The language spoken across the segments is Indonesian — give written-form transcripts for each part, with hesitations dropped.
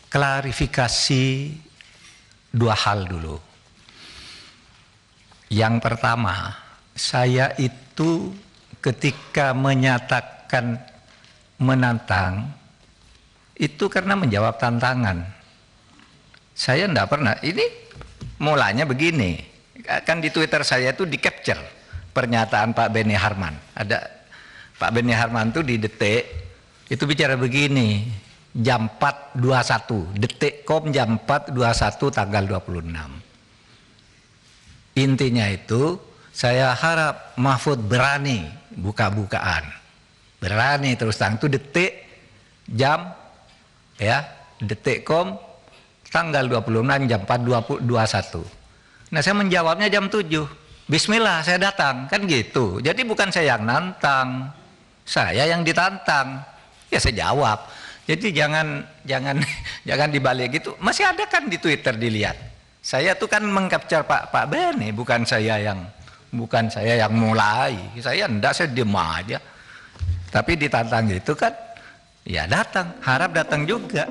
klarifikasi dua hal dulu. Yang pertama, saya itu ketika menyatakan menantang, itu karena menjawab tantangan. Saya enggak pernah, ini mulanya begini, kan di Twitter saya itu di-capture pernyataan Pak Beni Harman. Ada Pak Beni Harman itu di Detik, itu bicara begini, jam 4.21, Detik.com jam 4.21 tanggal 26. Intinya itu, saya harap Mahfud berani buka-bukaan. Berani terus terang, itu Detik jam, ya, Detik.com tanggal 26 jam 4.21. Nah, saya menjawabnya jam 7. Bismillah, saya datang, kan gitu. Jadi bukan saya yang nantang, saya yang ditantang. Ya saya jawab. Jadi jangan dibalik gitu. Masih ada kan di Twitter dilihat. Saya tuh kan mengcapture Pak Beni, bukan saya yang mulai. Saya enggak, saya diem aja. Tapi ditantang gitu kan, ya datang, harap datang juga.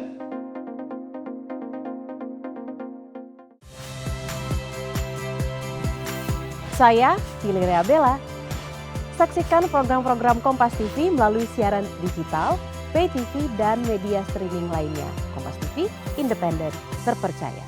Saya Valeria Bella. Saksikan program-program Kompas TV melalui siaran digital, pay TV, dan media streaming lainnya. Kompas TV, independen, terpercaya.